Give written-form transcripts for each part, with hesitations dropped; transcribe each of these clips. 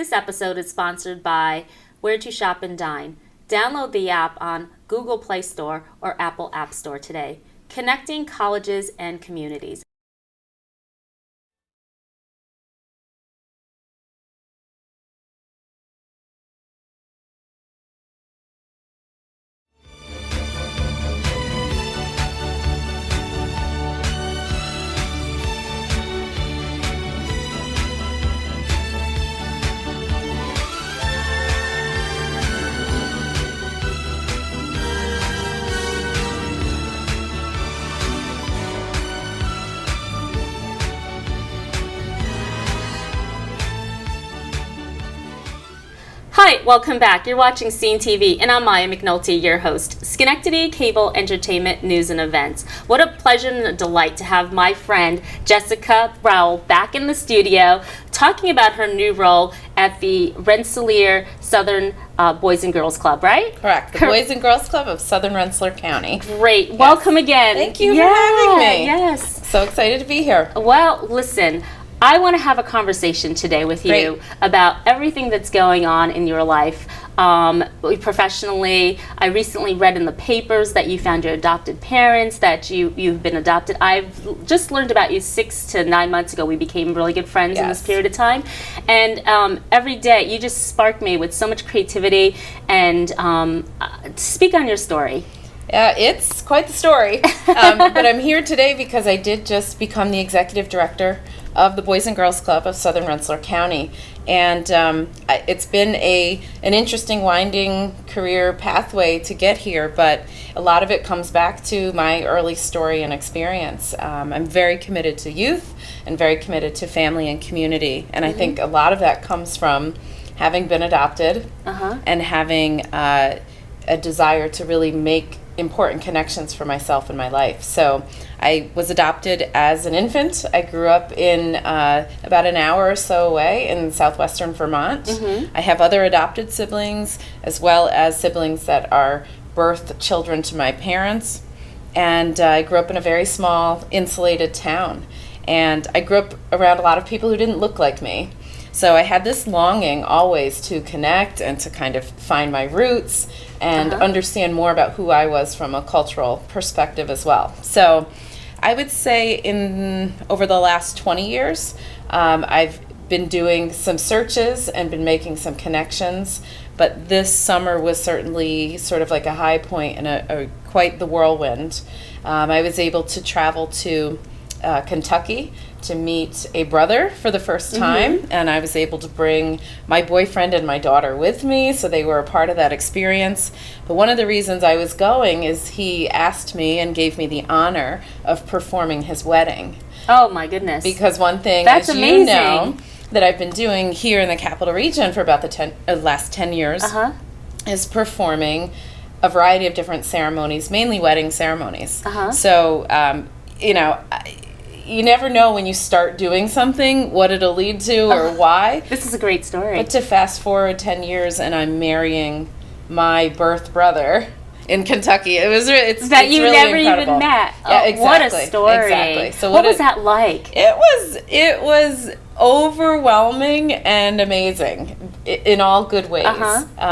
This episode is sponsored by Where to Shop and Dine. Download the app on Google Play Store or Apple App Store today. Connecting colleges and communities. Hi, welcome back. You're watching Scene TV, and I'm Maya McNulty, your host. Schenectady Cable Entertainment News and Events. What a pleasure and a delight to have my friend Jessica Rowell back in the studio talking about her new role at the Rensselaer Southern Boys and Girls Club, right? Correct. The Boys and Girls Club of Southern Rensselaer County. Great. Yes. Welcome again. Thank you for having me. Yes. So excited to be here. Well, listen, I want to have a conversation today with you about everything that's going on in your life. Professionally, I recently read in the papers that you found your adopted parents, that you've been adopted. I've just learned about you 6 to 9 months ago. We became really good friends in this period of time. And every day, you just spark me with so much creativity. And speak on your story. It's quite the story. But I'm here today because I did just become the executive director of the Boys and Girls Club of Southern Rensselaer County. And it's been an interesting, winding career pathway to get here, but a lot of it comes back to my early story and experience. I'm very committed to youth and very committed to family and community, and I think a lot of that comes from having been adopted and having a desire to really make important connections for myself in my life. So I was adopted as an infant. I grew up in about an hour or so away in southwestern Vermont. I have other adopted siblings as well as siblings that are birth children to my parents. And I grew up in a very small, insulated town. And I grew up around a lot of people who didn't look like me. So I had this longing always to connect and to kind of find my roots and understand more about who I was from a cultural perspective as well. So I would say over the last 20 years, I've been doing some searches and been making some connections, but this summer was certainly sort of like a high point and quite the whirlwind. I was able to travel to Kentucky to meet a brother for the first time, and I was able to bring my boyfriend and my daughter with me, so they were a part of that experience. But one of the reasons I was going is he asked me and gave me the honor of performing his wedding. Oh my goodness. Because one thing, that's as amazing. You know, that I've been doing here in the Capital Region for about the last 10 years is performing a variety of different ceremonies, mainly wedding ceremonies. So, you never know when you start doing something what it'll lead to or why. This is a great story. But to fast forward 10 years and I'm marrying my birth brother in Kentucky. It's that you really never incredible. Even met. Yeah, exactly. What a story. Exactly. So what was that like? It was overwhelming and amazing in all good ways.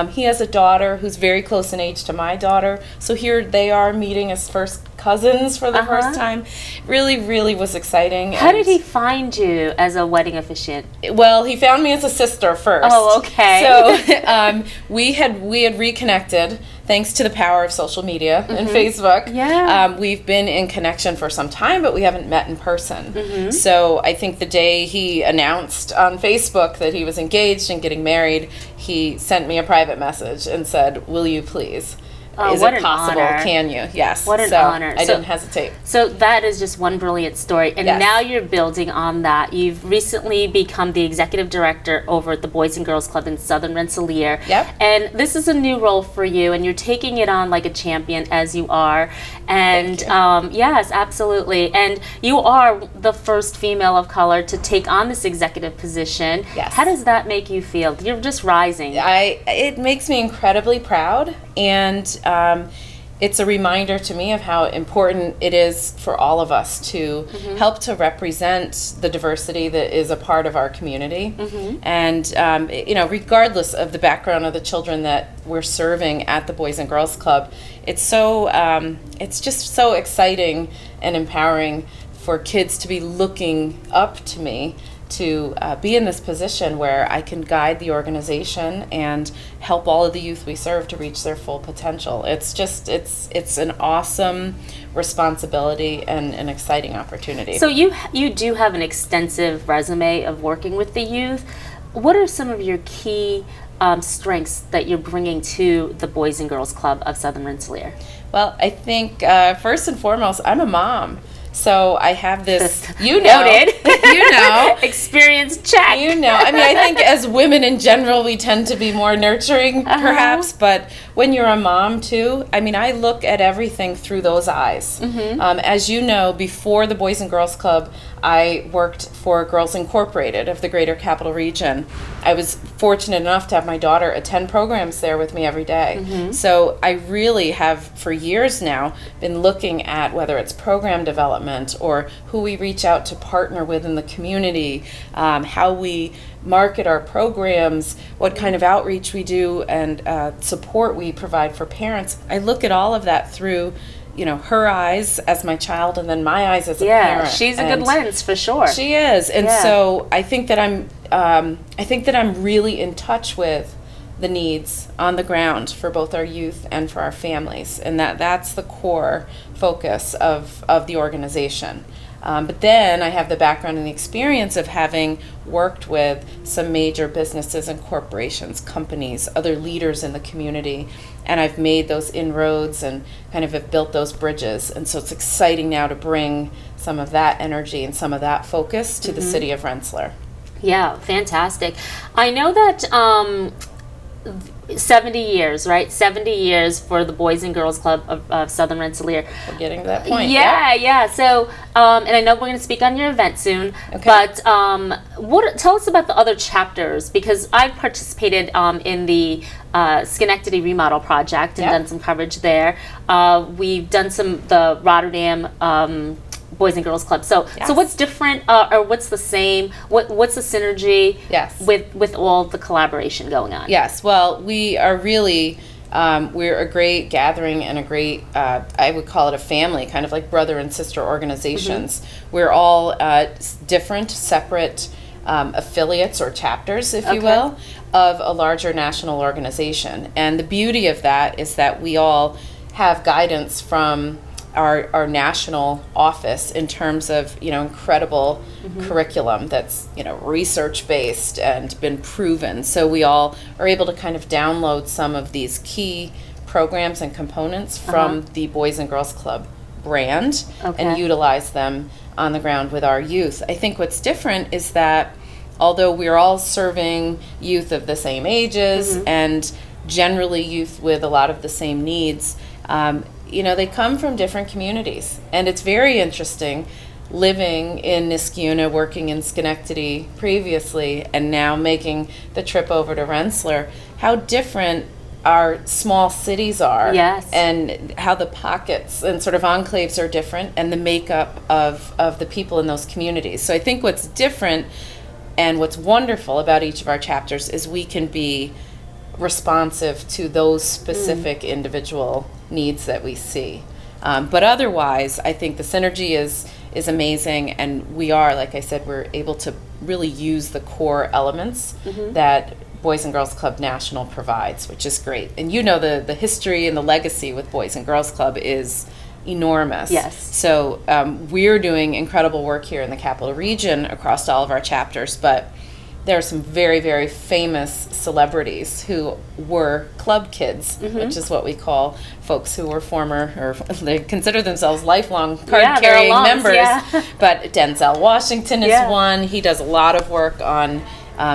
He has a daughter who's very close in age to my daughter. So here they are meeting as first cousins for the first time. Really, really was exciting. How did he find you as a wedding officiant? Well, he found me as a sister first. Oh, okay. So we had reconnected thanks to the power of social media and Facebook. Yeah. We've been in connection for some time, but we haven't met in person. So I think the day he announced on Facebook that he was engaged and getting married, he sent me a private message and said, "Will you please? Is it possible? Honor. Can you?" Yes. What an honor. I didn't hesitate. So that is just one brilliant story. And now you're building on that. You've recently become the executive director over at the Boys and Girls Club in Southern Rensselaer. Yep. And this is a new role for you, and you're taking it on like a champion, as you are. And yes, absolutely. And you are the first female of color to take on this executive position. Yes. How does that make you feel? You're just rising. It makes me incredibly proud, and it's a reminder to me of how important it is for all of us to help to represent the diversity that is a part of our community. And, regardless of the background of the children that we're serving at the Boys and Girls Club, it's just so exciting and empowering for kids to be looking up to me to be in this position where I can guide the organization and help all of the youth we serve to reach their full potential. It's an awesome responsibility and an exciting opportunity. So you do have an extensive resume of working with the youth. What are some of your key strengths that you're bringing to the Boys and Girls Club of Southern Rensselaer? Well, I think first and foremost, I'm a mom. So I have this, Noted. Experience check. I mean, I think as women in general, we tend to be more nurturing, perhaps, but when you're a mom too, I mean, I look at everything through those eyes. As you know, before the Boys and Girls Club, I worked for Girls Incorporated of the Greater Capital Region. I was fortunate enough to have my daughter attend programs there with me every day. So I really have, for years now, been looking at whether it's program development or who we reach out to partner with in the community, how we market our programs, what kind of outreach we do, and support we provide for parents. I look at all of that through her eyes as my child and then my eyes as a parent. Yeah, she's a good lens for sure. She is. And so I think that I'm really in touch with the needs on the ground for both our youth and for our families, and that's the core focus of the organization. But then I have the background and the experience of having worked with some major businesses and corporations, companies, other leaders in the community, and I've made those inroads and kind of have built those bridges. And so it's exciting now to bring some of that energy and some of that focus to the city of Rensselaer. Yeah, fantastic. I know that 70 years, right? 70 years for the Boys and Girls Club of Southern Rensselaer. We're getting to that point. Yeah. So, and I know we're going to speak on your event soon. Okay. But tell us about the other chapters, because I've participated in the Schenectady remodel project and done some coverage there. We've done the Rotterdam Boys and Girls Club. So what's different, or what's the same? What's the synergy? With all the collaboration going on? Yes. Well, we are really we're a great gathering and a great I would call it a family, kind of like brother and sister organizations. We're all different, separate affiliates or chapters, if you will, of a larger national organization. And the beauty of that is that we all have guidance from our national office in terms of incredible curriculum that's research based and been proven. So we all are able to kind of download some of these key programs and components from the Boys and Girls Club brand and utilize them on the ground with our youth. I think what's different is that although we're all serving youth of the same ages and generally youth with a lot of the same needs, they come from different communities. And it's very interesting living in Niskayuna, working in Schenectady previously, and now making the trip over to Rensselaer, how different our small cities are. Yes. And how the pockets and sort of enclaves are different, and the makeup of the people in those communities. So I think what's different and what's wonderful about each of our chapters is we can be responsive to those specific individual needs that we see. But otherwise, I think the synergy is amazing, and we are, like I said, we're able to really use the core elements that Boys and Girls Club National provides, which is great. And the history and the legacy with Boys and Girls Club is enormous. Yes. So we're doing incredible work here in the Capital Region across all of our chapters, but there are some very, very famous celebrities who were club kids, which is what we call folks who were former, or they consider themselves lifelong card-carrying members. Yeah. But Denzel Washington is one. He does a lot of work on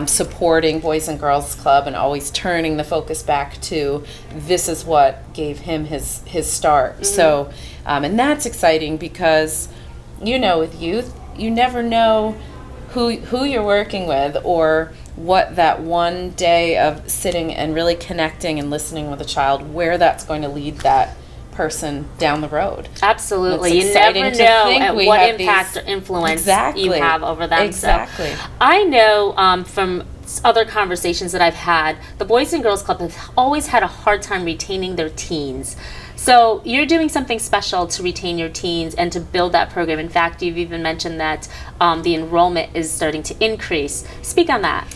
supporting Boys and Girls Club and always turning the focus back to this is what gave him his start. So, and that's exciting because, with youth, you never know who you're working with or what that one day of sitting and really connecting and listening with a child, where that's going to lead that person down the road. Absolutely. It's You never exciting to know think at we what have impact these- or influence Exactly. you have over them. Exactly. So I know from other conversations that I've had, the Boys and Girls Club have always had a hard time retaining their teens. So you're doing something special to retain your teens and to build that program. In fact, you've even mentioned that the enrollment is starting to increase. Speak on that.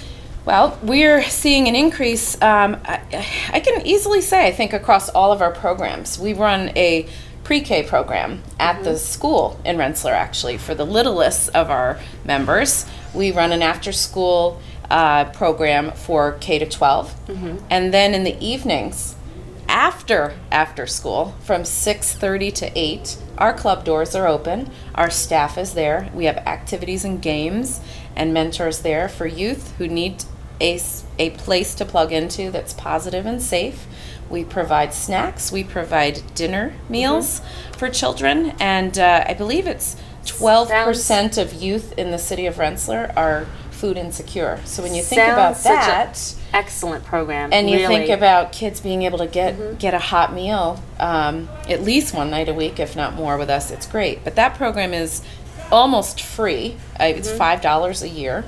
Well, we're seeing an increase, I can easily say, I think, across all of our programs. We run a pre-K program at the school in Rensselaer, actually, for the littlest of our members. We run an after-school program for K to 12. And then in the evenings, after school, from 6:30 to 8, our club doors are open. Our staff is there. We have activities and games and mentors there for youth who need a place to plug into that's positive and safe. We provide snacks. We provide dinner meals for children. And I believe it's 12% of youth in the city of Rensselaer are food insecure. So when you think about that, excellent program. and you really. think about kids being able to get a hot meal at least one night a week, if not more, with us, it's great. But that program is almost free. It's $5 a year.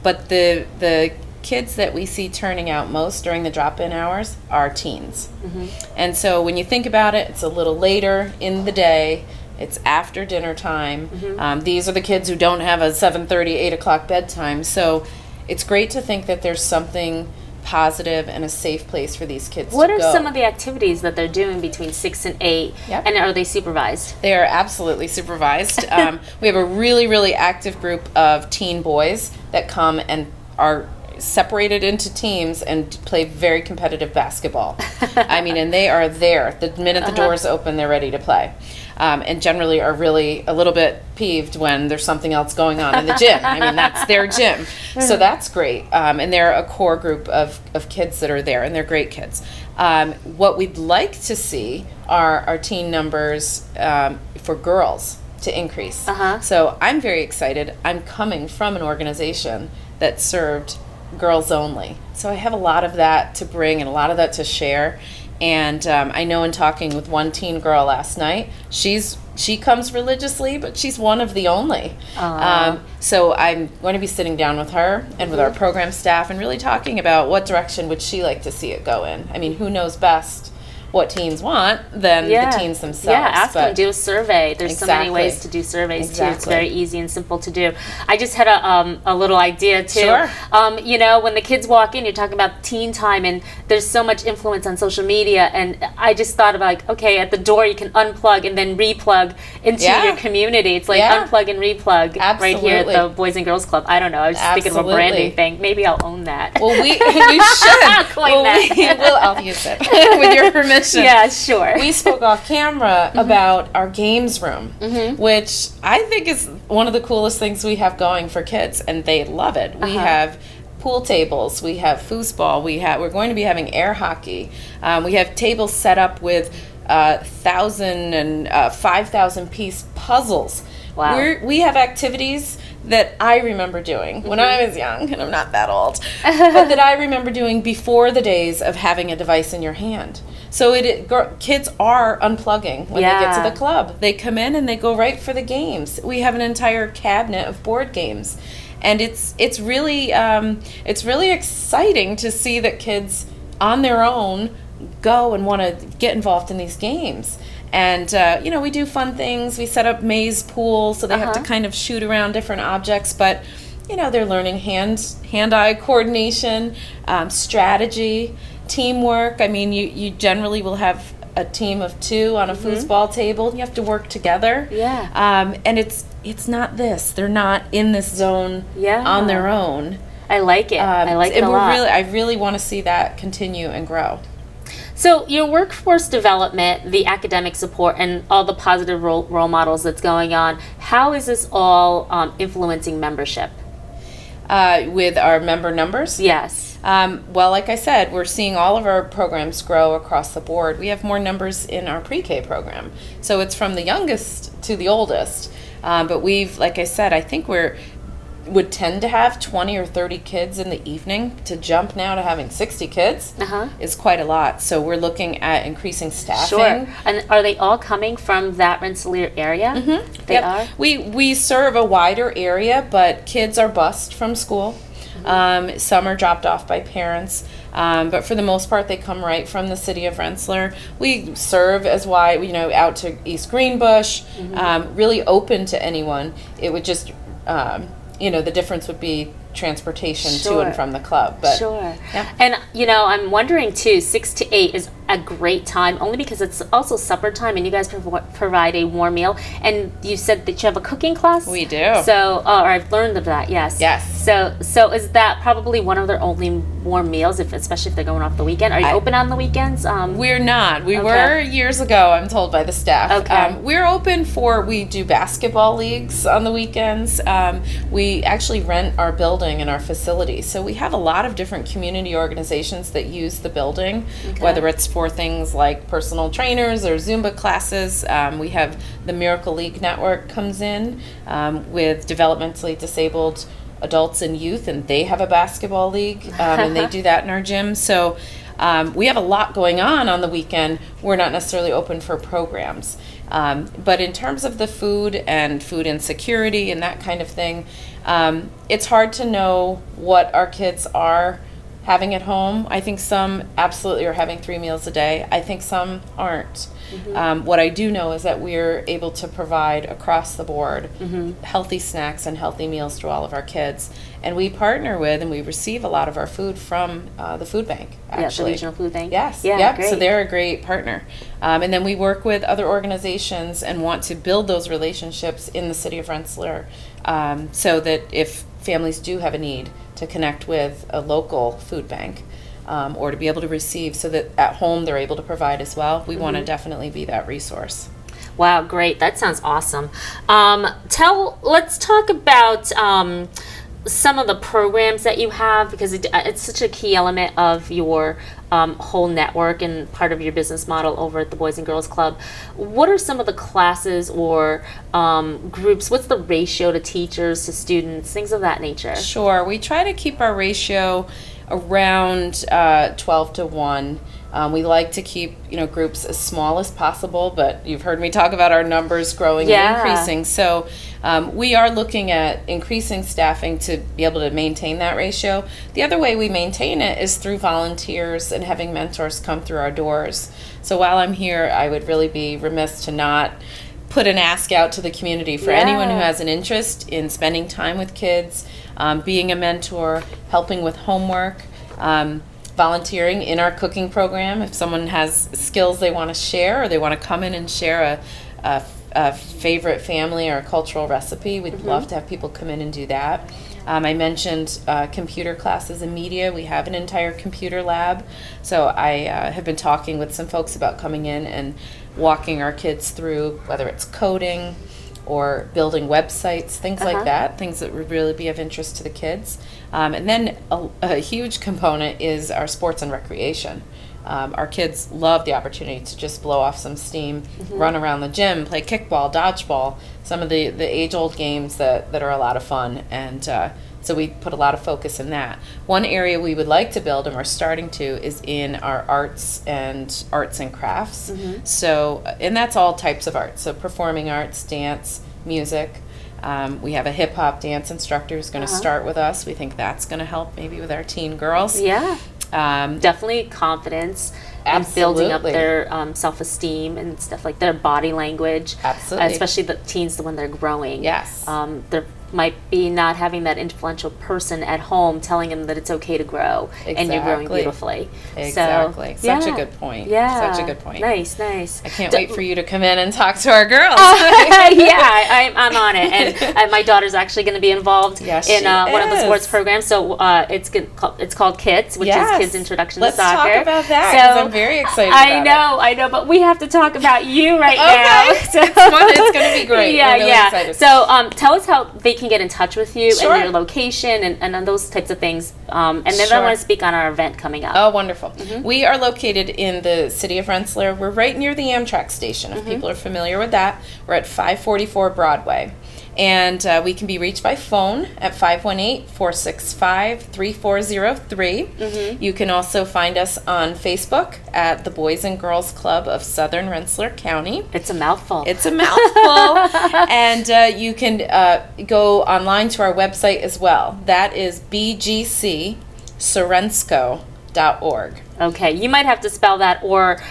But the kids that we see turning out most during the drop-in hours are teens. And so when you think about it, it's a little later in the day. It's after dinner time. These are the kids who don't have a 7:30, 8 o'clock bedtime. So it's great to think that there's something positive and a safe place for these kids What to are go. some of the activities that they're doing between 6 and 8? Yep. And are they supervised? They are absolutely supervised. We have a really, really active group of teen boys that come and are separated into teams and play very competitive basketball. I mean, and they are there. The minute the doors open, they're ready to play. And generally are really a little bit peeved when there's something else going on in the gym. I mean, that's their gym. So that's great. And they're a core group of kids that are there, and they're great kids. What we'd like to see are our teen numbers for girls to increase. So I'm very excited. I'm coming from an organization that served girls only. So I have a lot of that to bring and a lot of that to share. And I know in talking with one teen girl last night, she comes religiously, but she's one of the only. So I'm going to be sitting down with her and with our program staff and really talking about what direction would she like to see it go in. I mean, who knows best what teens want than the teens themselves. Yeah, ask them, do a survey. There's so many Exactly. ways to do surveys too. It's Exactly. very easy and simple to do. I just had a little idea too. Sure. You know, when the kids walk in, you're talking about teen time, and there's so much influence on social media, and I just thought about, like, okay, at the door you can unplug and then replug into your community. It's like unplug and replug right here at the Boys and Girls Club. I don't know. I was just thinking of a branding thing. Maybe I'll own that. Well, you should. Coin that. I'll use it with your permission. Yeah, sure. We spoke off camera about our games room, which I think is one of the coolest things we have going for kids, and they love it. We have pool tables, we have foosball, we're going to be having air hockey. We have tables set up with 1,000 and 5,000 piece puzzles. Wow. We have activities that I remember doing when I was young, and I'm not that old, but that I remember doing before the days of having a device in your hand. So kids are unplugging when they get to the club. They come in and they go right for the games. We have an entire cabinet of board games, and it's really exciting to see that kids on their own go and want to get involved in these games. And, we do fun things. We set up maze pools, so they have to kind of shoot around different objects. But, they're learning hand-eye coordination, strategy, teamwork. I mean, you generally will have a team of 2 on a foosball table. You have to work together. Yeah. And it's not this. They're not in this zone on their own. I like it. I like it a lot. I really want to see that continue and grow. So your workforce development, the academic support, and all the positive role models that's going on, how is this all influencing membership? With our member numbers? Yes. Well, like I said, we're seeing all of our programs grow across the board. We have more numbers in our pre-K program. So it's from the youngest to the oldest. But like I said, I think we're would tend to have 20 or 30 kids in the evening. To jump now to having 60 kids is quite a lot. So we're looking at increasing staffing. Sure. And are they all coming from that Rensselaer area? Mm-hmm. They are? We serve a wider area, but kids are bused from school. Some are dropped off by parents. But for the most part, they come right from the city of Rensselaer. We serve as wide, out to East Greenbush, really open to anyone. It would just, the difference would be transportation to and from the club. But, yeah. And, I'm wondering, too, 6 to 8 is a great time, only because it's also supper time, and you guys provide a warm meal. And you said that you have a cooking class? We do. So, or I've learned of that, yes. Yes. So is that probably one of their only warm meals, especially if they're going off the weekend? Are you open on the weekends? We're not. We were years ago, I'm told by the staff. Okay. We're open we do basketball leagues on the weekends. We actually rent our building and our facility. So we have a lot of different community organizations that use the building, whether it's for things like personal trainers or Zumba classes. We have the Miracle League Network comes in with developmentally disabled adults and youth, and they have a basketball league, and they do that in our gym. So we have a lot going on the weekend. We're not necessarily open for programs. But in terms of the food and food insecurity and that kind of thing, it's hard to know what our kids are having at home. I think some absolutely are having 3 meals a day. I think some aren't. What I do know is that we're able to provide across the board healthy snacks and healthy meals to all of our kids. And we partner with and we receive a lot of our food from the food bank, actually. Yeah, the regional food bank. Yes. Yeah, great. So they're a great partner. And then we work with other organizations and want to build those relationships in the city of Rensselaer, so that if families do have a need, to connect with a local food bank, or to be able to receive, so that at home they're able to provide as well. We want to definitely be that resource. Wow, great. That sounds awesome. Let's talk about some of the programs that you have, because it's such a key element of your whole network and part of your business model over at the Boys and Girls Club. What are some of the classes or groups? What's the ratio to teachers, to students, things of that nature? Sure. We try to keep our ratio around 12 to 1. We like to keep groups as small as possible, but you've heard me talk about our numbers growing and increasing. So we are looking at increasing staffing to be able to maintain that ratio. The other way we maintain it is through volunteers and having mentors come through our doors. So while I'm here, I would really be remiss to not put an ask out to the community for anyone who has an interest in spending time with kids, being a mentor, helping with homework, volunteering in our cooking program. If someone has skills they want to share, or they want to come in and share a favorite family or a cultural recipe, we'd love to have people come in and do that. I mentioned computer classes and media. We have an entire computer lab. So I have been talking with some folks about coming in and walking our kids through, whether it's coding or building websites, things like that, things that would really be of interest to the kids. And then a huge component is our sports and recreation. Our kids love the opportunity to just blow off some steam, run around the gym, play kickball, dodgeball, some of the age-old games that are a lot of fun. And so we put a lot of focus in that. One area we would like to build, and we're starting to, is in our arts and crafts. So, and that's all types of art. So performing arts, dance, music. We have a hip-hop dance instructor who's going to start with us. We think that's going to help maybe with our teen girls. Yeah. Definitely confidence and building up their self-esteem and stuff, like their body language. Absolutely. Especially the teens when they're growing. Yes. There might be not having that influential person at home telling them that it's okay to grow and you're growing beautifully. Exactly. So, Such a good point. Yeah. Such a good point. Nice. I can't wait for you to come in and talk to our girls. Yeah, I'm on it. And my daughter's actually going to be involved in one of the sports programs. So it's called KIDS, which is Kids Introduction to Soccer. Let's talk about that, because I'm very excited about I know, but we have to talk about you right now. So, it's going to be great. We're really excited. So tell us how they can get in touch with you Sure. and your location and those types of things. And then I want to speak on our event coming up. Oh, wonderful. We are located in the city of Rensselaer. We're right near the Amtrak station, if people are familiar with that. We're at 544 Broadway. And we can be reached by phone at 518-465-3403. You can also find us on Facebook at the Boys and Girls Club of Southern Rensselaer County. It's a mouthful. It's a mouthful. And you can go online to our website as well. That is bgcsorensco.org. Okay, you might have to spell that, or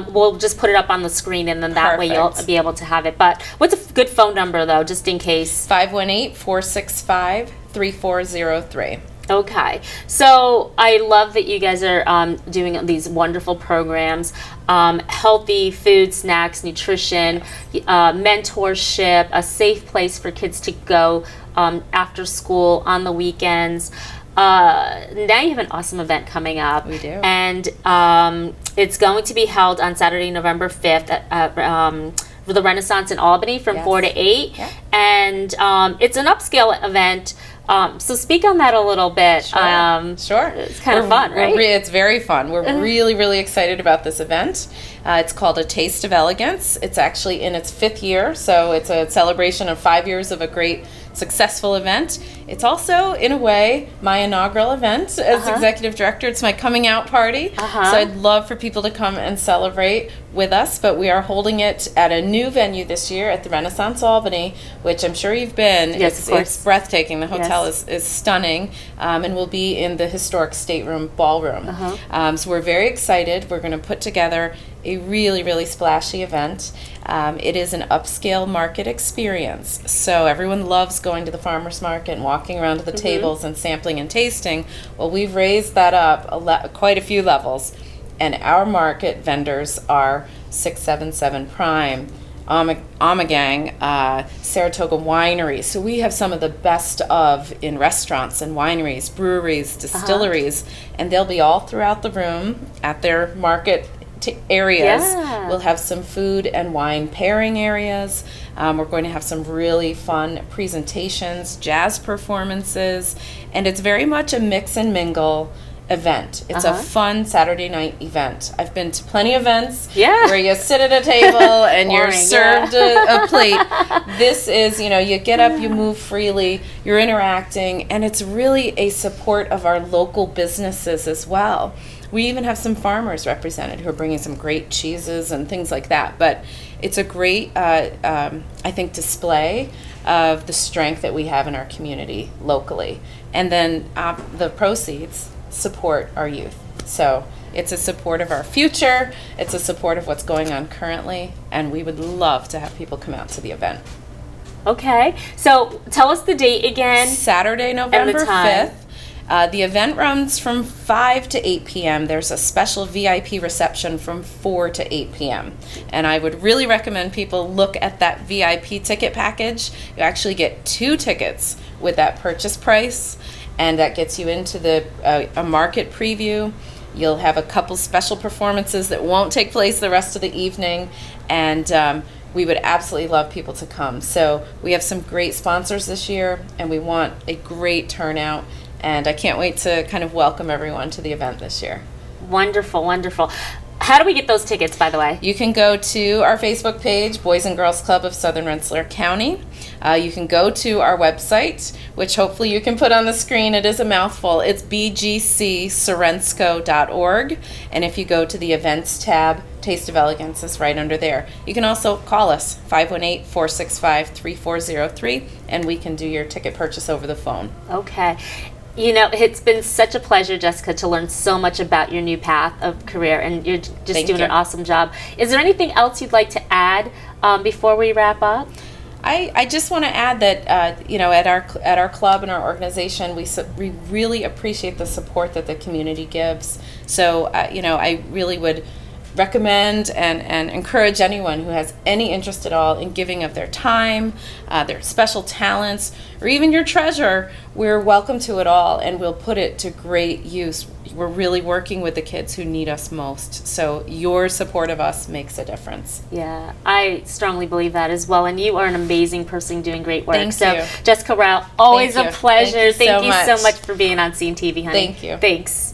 we'll just put it up on the screen, and then that way you'll Perfect. be able to have it. But what's a good phone number, though, just in case? 518-465-3403. Okay, so I love that you guys are doing these wonderful programs, healthy food, snacks, nutrition, mentorship, a safe place for kids to go after school, on the weekends. Now you have an awesome event coming up. We do. And it's going to be held on Saturday, November 5th at the Renaissance in Albany from Yes. 4 to 8. Yeah. And it's an upscale event. So speak on that a little bit. Sure. It's kind of fun, right? It's very fun. We're really, really excited about this event. It's called A Taste of Elegance. It's actually in its 5th year, so it's a celebration of 5 years of a great, successful event. It's also, in a way, my inaugural event as executive director. It's my coming out party. So I'd love for people to come and celebrate with us, but we are holding it at a new venue this year at the Renaissance Albany, which I'm sure you've been. Yes, of course. It's breathtaking. The hotel Yes. is stunning, and we'll be in the historic stateroom ballroom. So we're very excited. We're going to put together a really, really splashy event. It is an upscale market experience. So everyone loves going to the farmer's market and walking around to the tables and sampling and tasting. Well, we've raised that up quite a few levels. And our market vendors are 677 Prime, Ommegang, Saratoga Winery. So we have some of the best of in restaurants and wineries, breweries, distilleries, and they'll be all throughout the room at their market areas. Yeah. We'll have some food and wine pairing areas. We're going to have some really fun presentations, jazz performances, and it's very much a mix and mingle event. It's a fun Saturday night event. I've been to plenty of events where you sit at a table and you're Boring, served a plate. This is, you get up, you move freely, you're interacting, and it's really a support of our local businesses as well. We even have some farmers represented who are bringing some great cheeses and things like that. But it's a great, I think, display of the strength that we have in our community locally. And then the proceeds support our youth. So it's a support of our future. It's a support of what's going on currently. And we would love to have people come out to the event. Okay, so tell us the date again. Saturday, November time. 5th. The event runs from 5 to 8 p.m. There's a special VIP reception from 4 to 8 p.m. And I would really recommend people look at that VIP ticket package. You actually get 2 tickets with that purchase price, and that gets you into a market preview. You'll have a couple special performances that won't take place the rest of the evening, and we would absolutely love people to come. So we have some great sponsors this year, and we want a great turnout. And I can't wait to kind of welcome everyone to the event this year. Wonderful, wonderful. How do we get those tickets, by the way? You can go to our Facebook page, Boys and Girls Club of Southern Rensselaer County. You can go to our website, which hopefully you can put on the screen. It is a mouthful. It's bgcsorensco.org. And if you go to the events tab, Taste of Elegance is right under there. You can also call us, 518-465-3403, and we can do your ticket purchase over the phone. Okay. It's been such a pleasure, Jessica, to learn so much about your new path of career, and you're just doing an awesome job. Is there anything else you'd like to add before we wrap up? I just want to add that at our club and our organization, we really appreciate the support that the community gives. So I really would recommend and encourage anyone who has any interest at all in giving of their time, their special talents, or even your treasure. We're welcome to it all, and we'll put it to great use. We're really working with the kids who need us most. So your support of us makes a difference. Yeah, I strongly believe that as well. And you are an amazing person doing great work. Thank you. Jessica Rowell, always Thank a you. pleasure. Thank you so so much for being on Scene TV, honey. Thank you. Thanks.